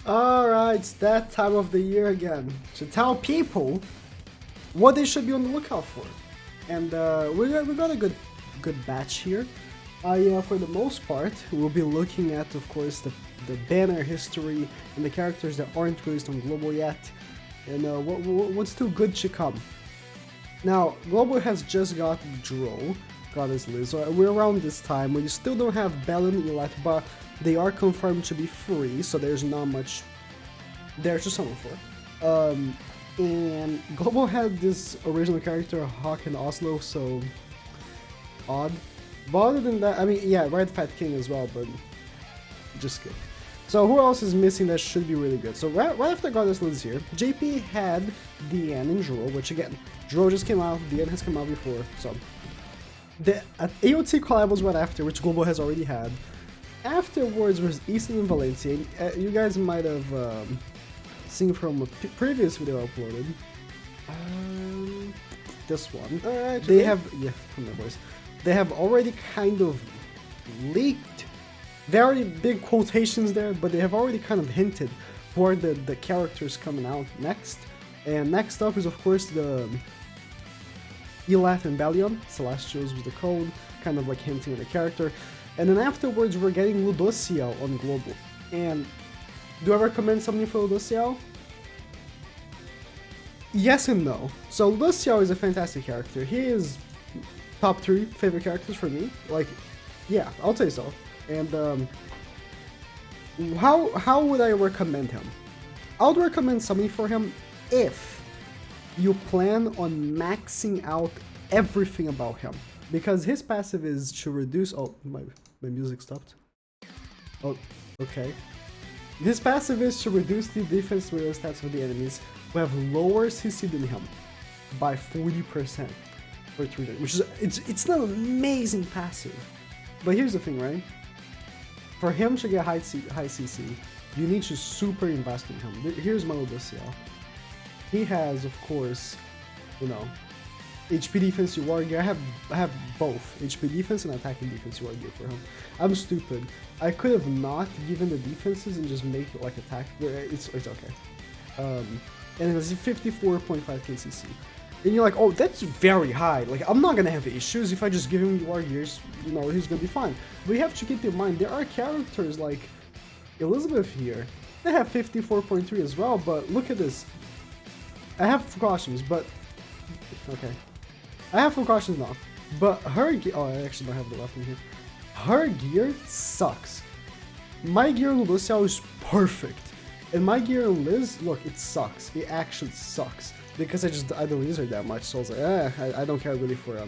Alright, it's that time of the year again to tell people what they should be on the lookout for. And we got a good batch here. For the most part, we'll be looking at, of course, the banner history and the characters that aren't released on Global yet, and what's still good to come. Now, Global has just got Drow, Goddess Liz, so we're around this time. We still don't have Bell and Elat, but they are confirmed to be free, so there's not much there to summon for. And Global had this original character, Hawk and Oslo, so odd. But other than that, I mean, yeah, Red Fat King as well, but just skip. So who else is missing that should be really good? So right after Goddess Liz here, JP had Deanne and Drow, which again, Drow just came out, Deanne has come out before, so. The AOT collab was right after, which Global has already had. Afterwards was Eastin and Lilia. You guys might have seen from a previous video I uploaded. This one. Alright, they have, yeah, from my voice. They have already kind of leaked, very big quotations there, but they have already kind of hinted for the characters coming out next. And next up is, of course, the Elat and Bellion. Celestials was the code, kind of like hinting at the character. And then afterwards, we're getting Ludociel on Global. And do I recommend something for Ludociel? Yes and no. So Ludociel is a fantastic character. He is top 3 favorite characters for me. Like, yeah, I'll say so. And how would I recommend him? I would recommend something for him if you plan on maxing out everything about him. Because his passive is to reduce... Oh, my music stopped. Oh, okay. His passive is to reduce the defense with stats of the enemies who have lower CC than him by 40% for 3 days, which is it's not an amazing passive. But here's the thing, right? For him to get high CC, you need to super invest in him. Here's my Ludociel. He has, of course, you know, HP defense, war gear. I have both HP defense and attacking defense, war gear for him. I'm stupid. I could have not given the defenses and just make it like attack. It's okay. And it's 54.5 KCC. And you're like, oh, that's very high. Like, I'm not gonna have issues if I just give him war gears. You know, he's gonna be fine. But you have to keep in mind there are characters like Elizabeth here. They have 54.3 as well. But look at this. I have precautions, but okay. I have precautions now, but her gear... Oh, I actually don't have the weapon here. Her gear sucks. My gear on Ludociel is perfect. And my gear on Liz, look, it sucks. It actually sucks. Because I don't use her that much, so I was like, I don't care really for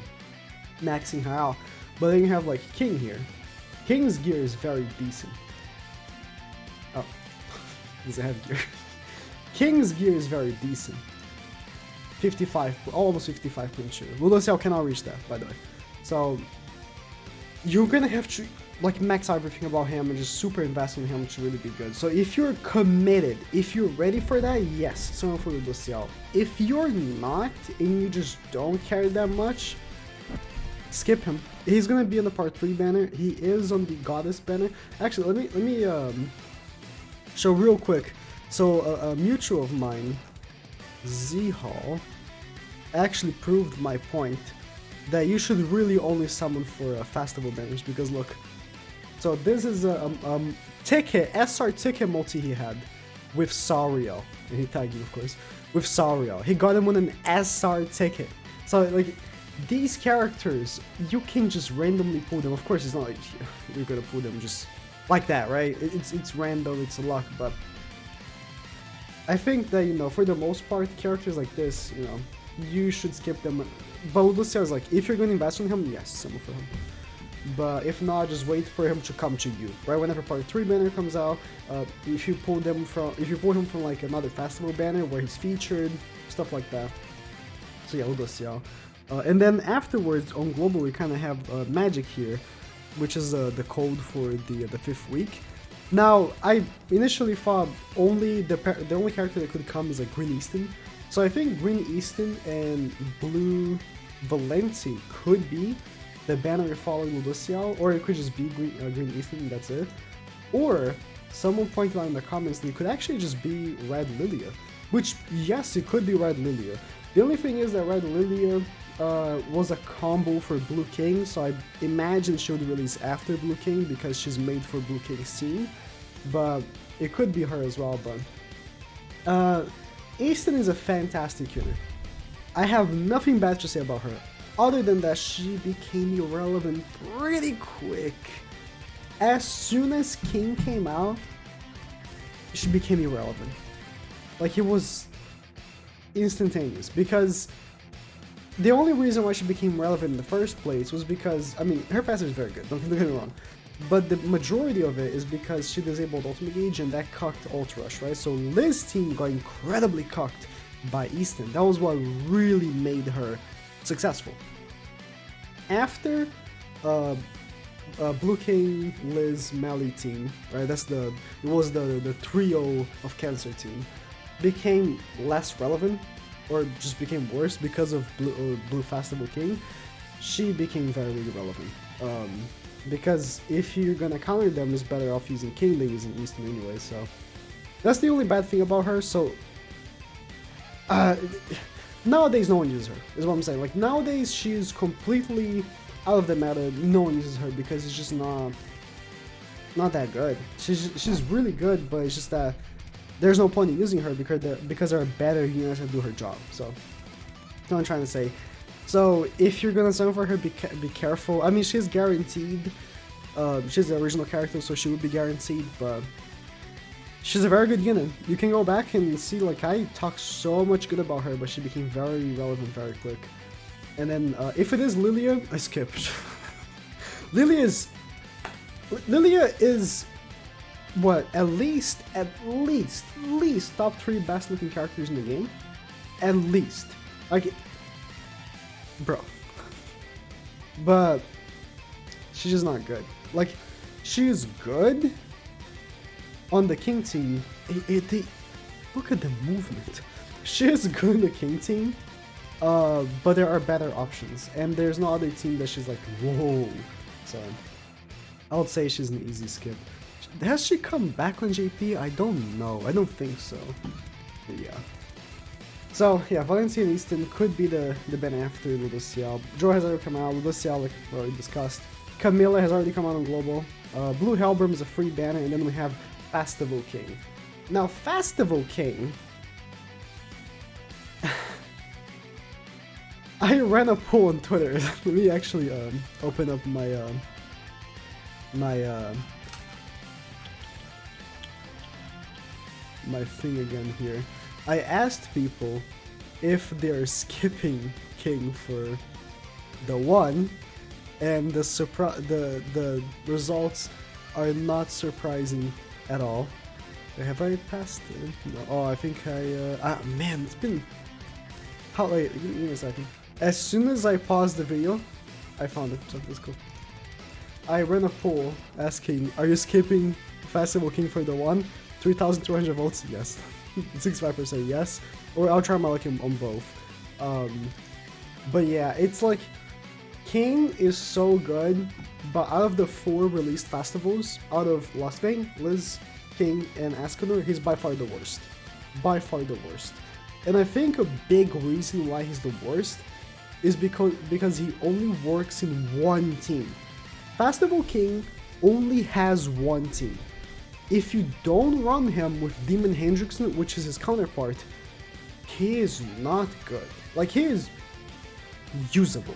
maxing her out. But then you have, like, King here. King's gear is very decent. Oh. He's a heavy gear. King's gear is very decent. 55, almost 55.2. Ludociel cannot reach that, by the way. So, you're gonna have to, like, max everything about him and just super invest in him to really be good. So, if you're committed, if you're ready for that, yes, summon for Ludociel. If you're not, and you just don't care that much, skip him. He's gonna be on the part 3 banner. He is on the Goddess banner. Actually, let me show real quick. So, a mutual of mine, Z-Hall, actually proved my point that you should really only summon for festival banners, because look, so this is a ticket, SR ticket multi he had with Sariel, and he tagged you of course, with Sariel. He got him on an SR ticket. So like, these characters, you can just randomly pull them. Of course it's not like you're gonna pull them just like that, right? It's random, it's a luck, but I think that, you know, for the most part, characters like this, you know, you should skip them. But Ludociel is like, if you're going to invest in him, yes, summon for him. But if not, just wait for him to come to you, right? Whenever part 3 banner comes out, if you pull him from like another festival banner where he's featured, stuff like that. So yeah, Ludociel. And then afterwards on Global, we kind of have Magic here, which is the code for the 5th week. Now, I initially thought the only character that could come is like Green Eastin. So I think Green Eastin and Blue Valenti could be the banner following Ludociel, or it could just be Green Eastin and that's it. Or someone pointed out in the comments that it could actually just be Red Lilia. Which, yes, it could be Red Lilia. The only thing is that Red Lilia was a combo for Blue King, so I imagine she would release after Blue King because she's made for Blue King's team. But it could be her as well, but... Eastin is a fantastic unit. I have nothing bad to say about her, other than that she became irrelevant pretty quick. As soon as King came out, she became irrelevant. Like, it was instantaneous, because the only reason why she became relevant in the first place was because, I mean, her passive is very good, don't get me wrong, but the majority of it is because she disabled Ultimate Gauge and that cucked Ult Rush, right? So Liz's team got incredibly cucked by Eastin. That was what really made her successful. After Blue King, Liz, Melee team, right? It was the trio of Cancer team, became less relevant, or just became worse because of Blue Festival King. She became very irrelevant. Because if you're gonna counter them, it's better off using King than using Eastin anyway, so... That's the only bad thing about her, so... nowadays no one uses her, is what I'm saying. Like, nowadays she's completely out of the meta, no one uses her because it's just not that good. She's really good, but it's just that there's no point in using her because there are better units that do her job, so... That's what I'm trying to say. So, if you're gonna summon for her, be careful. I mean, she's guaranteed. She's the original character, so she would be guaranteed, but she's a very good unit. You can go back and see, like, I talked so much good about her, but she became very relevant very quick. And then, if it is Lilia, I skipped. Lilia is, what, at least top 3 best looking characters in the game? At least. Like, bro. But she's just not good. Like, she is good on the King team. Look at the movement. She is good on the King team, but there are better options, and there's no other team that she's like, whoa. So I would say she's an easy skip. Has she come back on JP? I don't know. I don't think so. But yeah. So, yeah, Valencia and Eastin could be the ban after Ludociel. Joe has already come out, Ludociel, like we already discussed. Camilla has already come out on Global. Blue Hellbrim is a free banner, and then we have Festival King. Now, Festival King... I ran a poll on Twitter. Let me actually open up my... my thing again here. I asked people if they're skipping King for the 1, and the results are not surprising at all. Have I passed it? No. Oh, I think man, it's been... Wait, give me a second. As soon as I paused the video, I found it, so that's cool. I ran a poll asking, are you skipping Festival King for the 1? 3,200 votes, yes. 65% yes, or I'll try my luck on both. But yeah, it's like King is so good, but out of the 4 released festivals, out of Lost Bang, Liz, King, and Escanor, he's by far the worst. By far the worst. And I think a big reason why he's the worst is because he only works in one team. Festival King only has one team. If you don't run him with Demon Hendrickson, which is his counterpart, he is not good. Like, he is usable,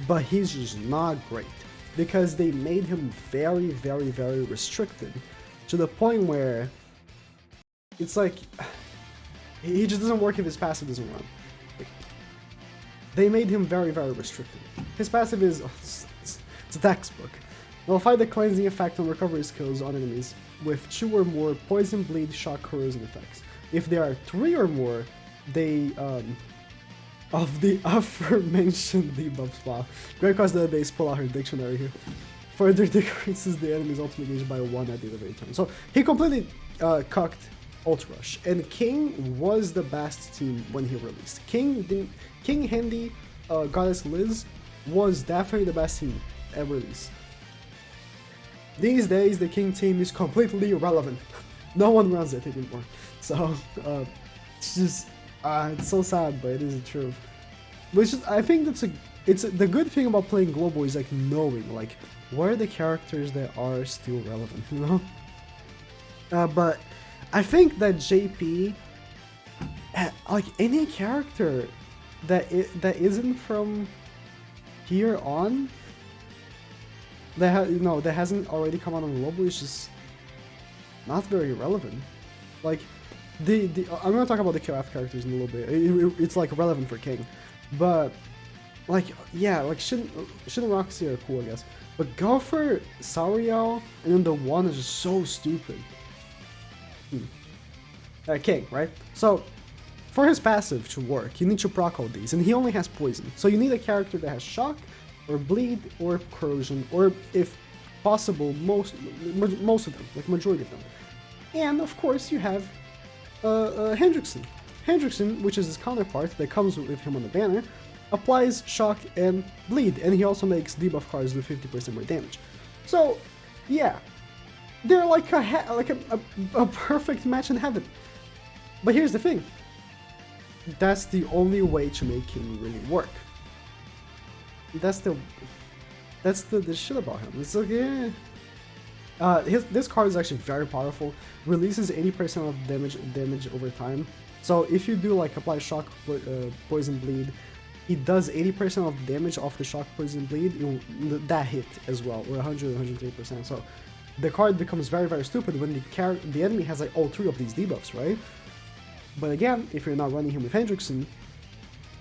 but he's just not great. Because they made him very, very, very restricted. To the point where it's like, he just doesn't work if his passive doesn't run. Like, they made him very, very restricted. His passive is, it's a textbook. Nullify the cleansing effect on recovery skills on enemies with 2 or more poison, bleed, shock, corrosion effects. If there are 3 or more, they of the aforementioned debuffs. Wow. Great cause the base, pull out her dictionary here. Further decreases the enemy's ultimate gauge by 1 at the end of every turn. So he completely cucked Ult Rush, and King was the best team when he released. King, Handy, Goddess Liz was definitely the best team at release. These days, the King team is completely irrelevant. No one runs it anymore. So, it's just, it's so sad, but it is the truth. Which is, I think the good thing about playing global is like knowing, like, what are the characters that are still relevant, you know? But I think that JP, like any character that isn't from here on, that that hasn't already come out on global is just not very relevant. Like I'm gonna talk about the KOF characters in a little bit. It's like relevant for King, but like yeah, like Shin and Roxy are cool, I guess. But go for Sariel and then the One is just so stupid. King, right? So for his passive to work, you need to proc all these, and he only has poison. So you need a character that has shock, or bleed, or corrosion, or if possible, most of them, like majority of them. And of course you have Hendrickson. Hendrickson, which is his counterpart that comes with him on the banner, applies shock and bleed, and he also makes debuff cards do 50% more damage. So yeah, they're like a perfect match in heaven. But here's the thing. That's the only way to make him really work. That's the shit about him. It's like, yeah. This card is actually very powerful. Releases 80% of damage over time. So if you do like apply shock, poison, bleed, it does 80% of damage off the shock, poison, bleed. That hit as well, or 103%. So the card becomes very, very stupid when the enemy has like all three of these debuffs, right? But again, if you're not running him with Hendrickson, you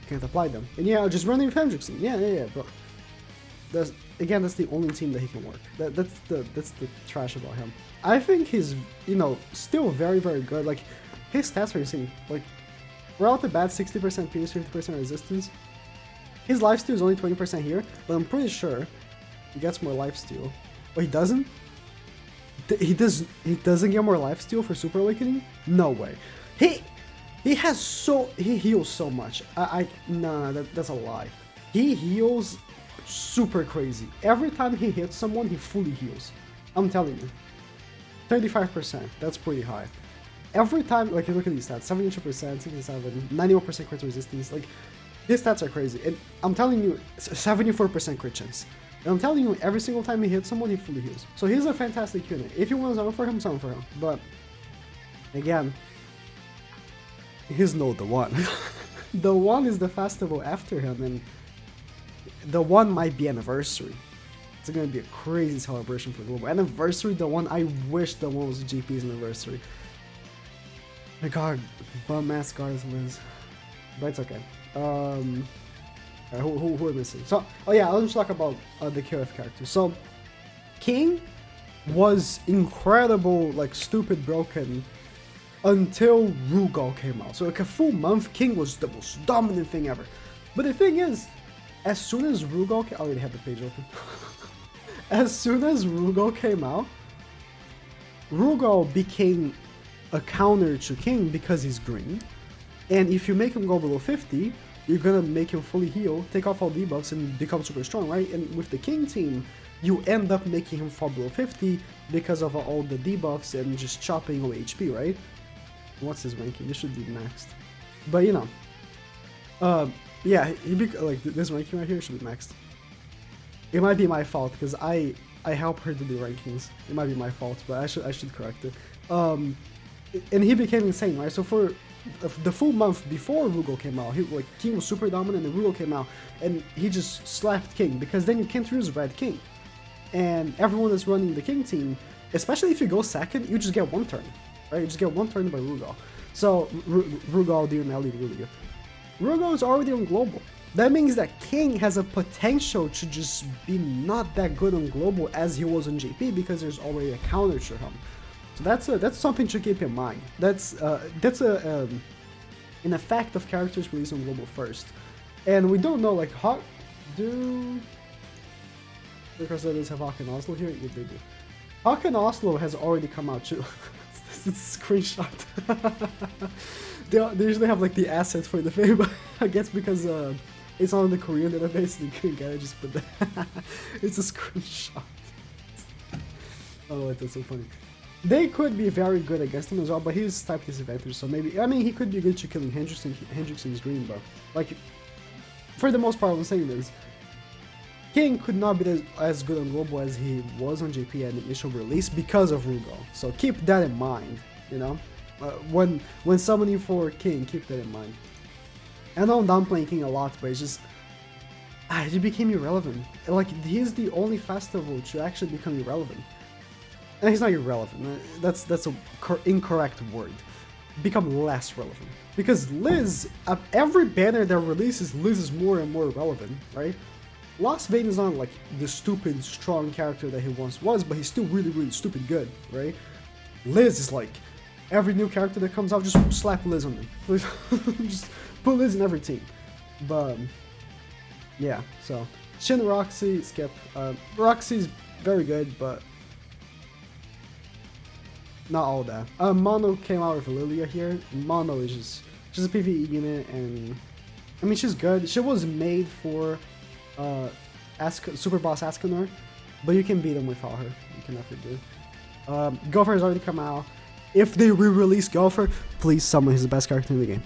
can't apply them. And yeah, just running with Hendrickson. Yeah, bro. That's the only team that he can work. That's the trash about him. I think he's, still very, very good. Like, his stats are insane. Like, right off the bat, 60% pierce, 50% resistance. His lifesteal is only 20% here, but I'm pretty sure he gets more lifesteal. Oh, he doesn't? He doesn't get more lifesteal for Super Awakening? No way. He heals so much. Nah, that's a lie. He heals super crazy. Every time he hits someone, he fully heals. I'm telling you. 35%, that's pretty high. Every time, like, look at these stats, 72%, 67, 91% crit resistance, like, his stats are crazy. And I'm telling you, 74% crit chance. And I'm telling you, every single time he hits someone, he fully heals. So he's a fantastic unit. If you want to zone for him, zone for him. But, again, he's not the One. The One is the festival after him, and the One might be Anniversary. It's gonna be a crazy celebration for Global. Anniversary, the One, I wish the One was GP's Anniversary. My god, bum ass guards wins. But it's okay. Who are missing? So, oh yeah, I'll just talk about the KOF characters. So, King was incredible, like stupid broken, until Rugal came out. So like a full month, King was the most dominant thing ever. But the thing is, as soon as Rugal I already had the page open. As soon as Rugal came out, Rugal became a counter to King because he's green. And if you make him go below 50, you're gonna make him fully heal, take off all debuffs, and become super strong, right? And with the King team, you end up making him fall below 50 because of all the debuffs and just chopping away HP, right? What's his ranking? This should be maxed. But yeah, like this ranking right here should be maxed. It might be my fault because I help her to do rankings. It might be my fault, but I should correct it. And he became insane, right? So for the full month before Rugal came out, King was super dominant, and Rugal came out, and he just slapped King because then you can't use Red King, and everyone that's running the King team, especially if you go second, you just get one turn, right? You just get one turn by Rugal. So Rugal, Lilia, Lilia. Rugal is already on global. That means that King has a potential to just be not that good on global as he was on JP because there's already a counter to him. So that's something to keep in mind. That's an effect of characters released on global first, and we don't know like how do because they have Hawk and Oslo here. Yeah, they do. Hawk and Oslo has already come out too. It's a screenshot. They usually have like the assets for the thing, but I guess because it's on the Korean database, they couldn't get it. Just put that. It's a screenshot. Oh, that's so funny. They could be very good against him as well, but he's type disadvantage, so maybe, I mean, he could be good to killing Hendrickson's green, but, like, for the most part, what I'm saying is, King could not be as good on global as he was on JP at the initial release because of Rugal, so keep that in mind, you know? When summoning for King, keep that in mind. I know I'm downplaying King a lot, but it's just, he became irrelevant. Like, he's the only festival to actually become irrelevant. And he's not irrelevant, that's a incorrect word. Become less relevant. Because Liz, every banner that releases, Liz is more and more relevant, right? Lost Vein is not like the stupid, strong character that he once was, but he's still really, really stupid good, right? Liz is like, every new character that comes out, just slap Liz on them. Just put Liz in every team. But, yeah, so. Shin Roxy, skip. Roxy's very good, but not all that. Mono came out with Lilia here. Mono is just a PvE unit, and I mean, she's good. She was made for Super Boss Escanor, but you can beat him without her. You can definitely do. Gopher has already come out. If they re-release Gopher, please summon his best character in the game.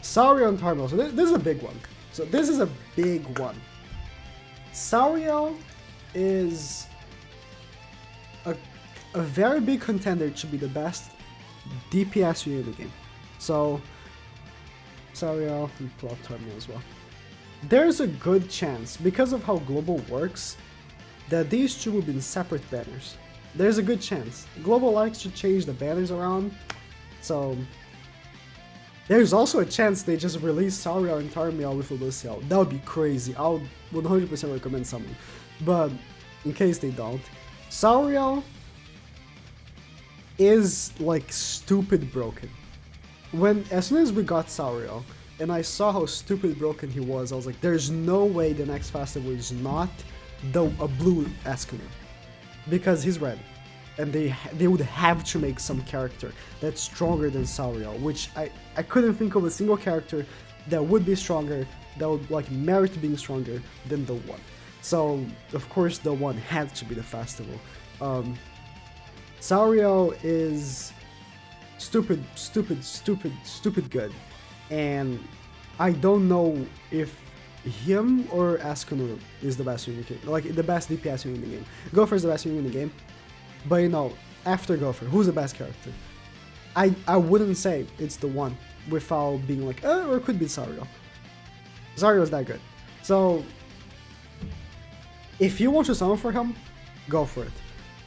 Sariel and Tarmiel. So this is a big one. So this is a big one. Sariel is a very big contender to be the best DPS unit in the game. So Sariel and pull out Tarmiel as well. There's a good chance, because of how global works, that these two will be in separate banners. There's a good chance. Global likes to change the banners around, so there's also a chance they just release Sariel and Tarmiel with Ludociel. That would be crazy. I would 100% recommend someone. But in case they don't, Sariel is like stupid broken. As soon as we got Sariel and I saw how stupid broken he was, I was like, there's no way the next festival is not a blue Escanor. Because he's red, and they would have to make some character that's stronger than Sariel, which I couldn't think of a single character that would be stronger, that would like merit being stronger than the one. So of course the one had to be the festival. Sariel is stupid good, and I don't know if him or Escanor is the best unit in the game, like the best DPS unit in the game. Gopher is the best unit in the game, but you know, after Gopher, who's the best character? I wouldn't say it's the one without being like, or it could be Sariel. Sariel is that good. So if you want to summon for him, go for it.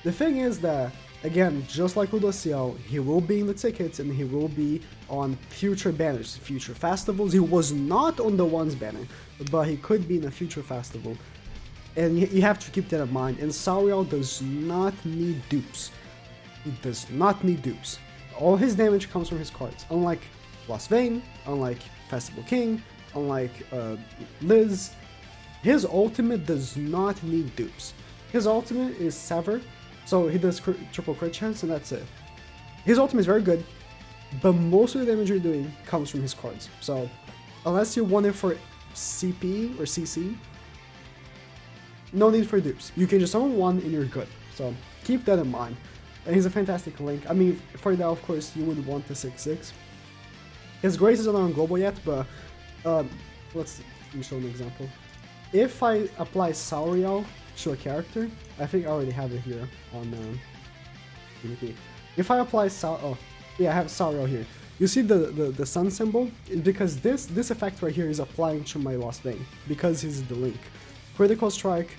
The thing is that, again, just like Ludociel, he will be in the tickets and he will be on future banners, future festivals. He was not on the one's banner, but he could be in a future festival. And you have to keep that in mind. And Sariel does not need dupes. He does not need dupes. All his damage comes from his cards. Unlike Lost Vein, unlike Festival King, unlike Liz, his ultimate does not need dupes. His ultimate is Sever, so he does triple crit chance, and that's it. His ultimate is very good, but most of the damage you're doing comes from his cards. So unless you want it for CP or CC, no need for dupes. You can just summon one and you're good. So keep that in mind. And he's a fantastic link. I mean, for that, of course, you would want the 6/6. His Grace is not on global yet, but let me show an example. If I apply Sariel to a character, I think I already have it here on PvP. If I apply I have Sariel here. You see the sun symbol? Because this effect right here is applying to my Lost Vein, because he's the link. Critical strike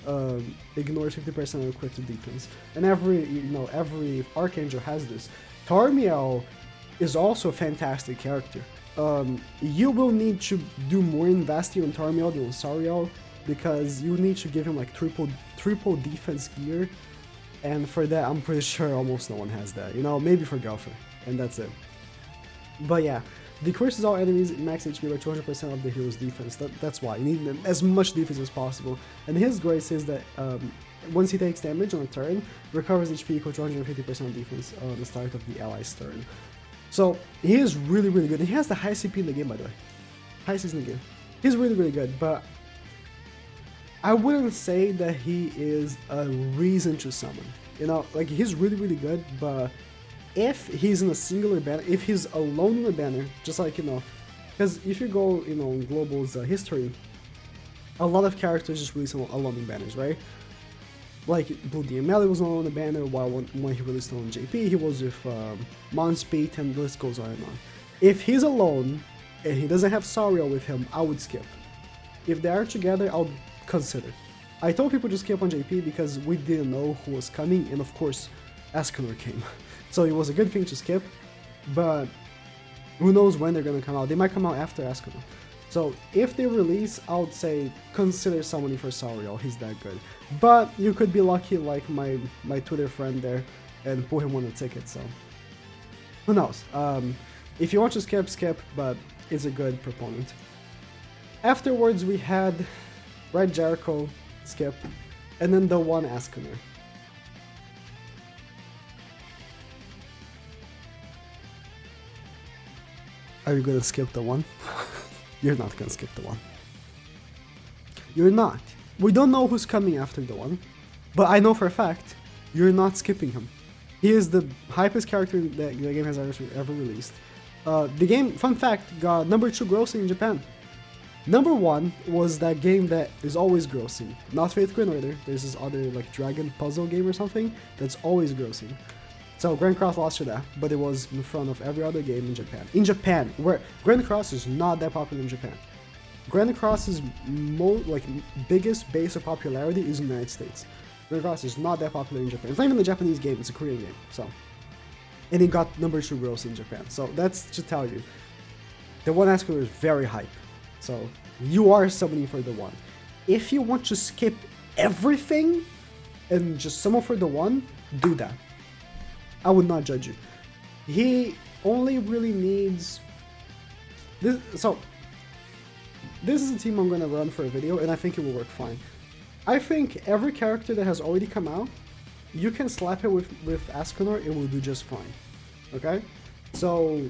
ignores 50% of crit to defense, and every Archangel has this. Tarmiel is also a fantastic character. You will need to do more investing on Tarmiel than on Sariel, because you need to give him like triple defense gear, and for that I'm pretty sure almost no one has that. You know, maybe for Gopher, and that's it. But yeah, decreases all enemies max HP by 200% of the hero's defense. That's why you need as much defense as possible. And his grace is that once he takes damage on a turn, recovers HP equal to 150% defense on the start of the ally's turn. So he is really, really good. And he has the highest CP in the game, by the way. Highest in the game. He's really, really good, but I wouldn't say that he is a reason to summon. You know, like he's really good, but if he's in a singular banner, if he's alone in a banner, just like, you know, because if you go, you know, in Global's history, a lot of characters just release alone in banners, right? Like Blue DML was alone in the banner, while when he released on JP, he was with Monspeed, and the list goes on and on. If he's alone and he doesn't have Sariel with him, I would skip. If they are together, I'll consider. I told people to skip on JP because we didn't know who was coming, and of course, Escanor came. So it was a good thing to skip, but who knows when they're gonna come out. They might come out after Escanor. So if they release, I would say consider summoning for Sariel, he's that good. But you could be lucky like my Twitter friend there and pull him on a ticket, so who knows. If you want to skip, skip, but it's a good proponent. Afterwards we had Red Jericho, skip, and then the One Escanor. Are you gonna skip the one? You're not gonna skip the one. You're not. We don't know who's coming after the one, but I know for a fact you're not skipping him. He is the hypest character that the game has ever released. The game, fun fact, got number 2 grossing in Japan. Number 1 was that game that is always grossing. Not Faith Grand Order, there's this other like dragon puzzle game or something that's always grossing. So Grand Cross lost to that, but it was in front of every other game in Japan. In Japan, where Grand Cross is not that popular in Japan. Grand Cross's biggest base of popularity is in the United States. Grand Cross is not that popular in Japan. It's not even a Japanese game, it's a Korean game. So, and it got number 2 gross in Japan. So that's to tell you, the One Escanor is very hype. So you are summoning for the one. If you want to skip everything and just summon for the one, do that. I would not judge you. He only really needs this. So this is a team I'm gonna run for a video, and I think it will work fine. I think every character that has already come out, you can slap it with Escanor, it will do just fine. Okay? So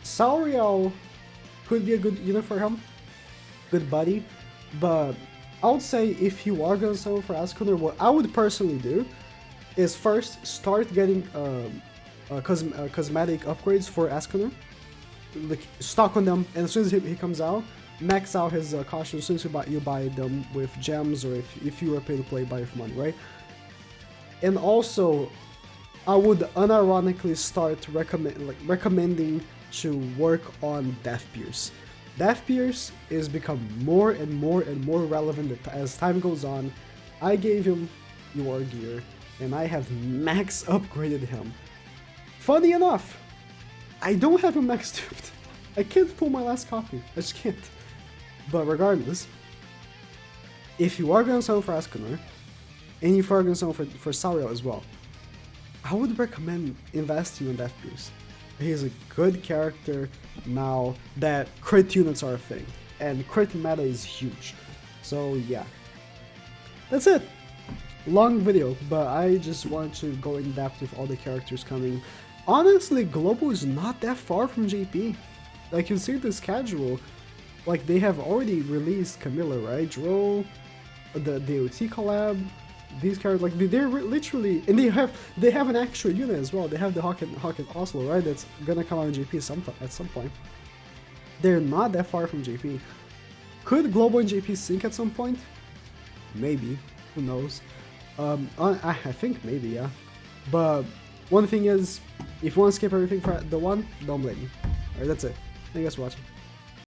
Sariel could be a good unit for him, good buddy, but I would say if you are gonna summon for Escanor, what I would personally do is first start getting cosmetic upgrades for Escanor, like stock on them, and as soon as he comes out, max out his costume. As soon as you buy them with gems, or if you are pay to play, buy with money, right? And also, I would unironically start recommending to work on Death Pierce. Death Pierce is become more and more relevant as time goes on. I gave him your gear, and I have max upgraded him. Funny enough, I don't have him max duped. I can't pull my last copy. I just can't. But regardless, if you are going to summon for Escanor, and if you are going to summon for Sariel as well, I would recommend investing in Death Pierce. He's a good character now that crit units are a thing, and crit meta is huge. So yeah, that's it. Long video, but I just want to go in depth with all the characters coming. Honestly, Global is not that far from JP. Like, you see the schedule, like they have already released Camilla, right? Dro, the DOT collab, these characters, like they're literally, and they have an extra unit as well. They have the Hawk and Oslo, right? That's gonna come out in JP at some point. They're not that far from JP. Could Global and JP sync at some point? Maybe. Who knows? I think maybe, yeah. But one thing is, if you want to skip everything for the one, don't blame me. Alright, that's it. Thank you guys for watching.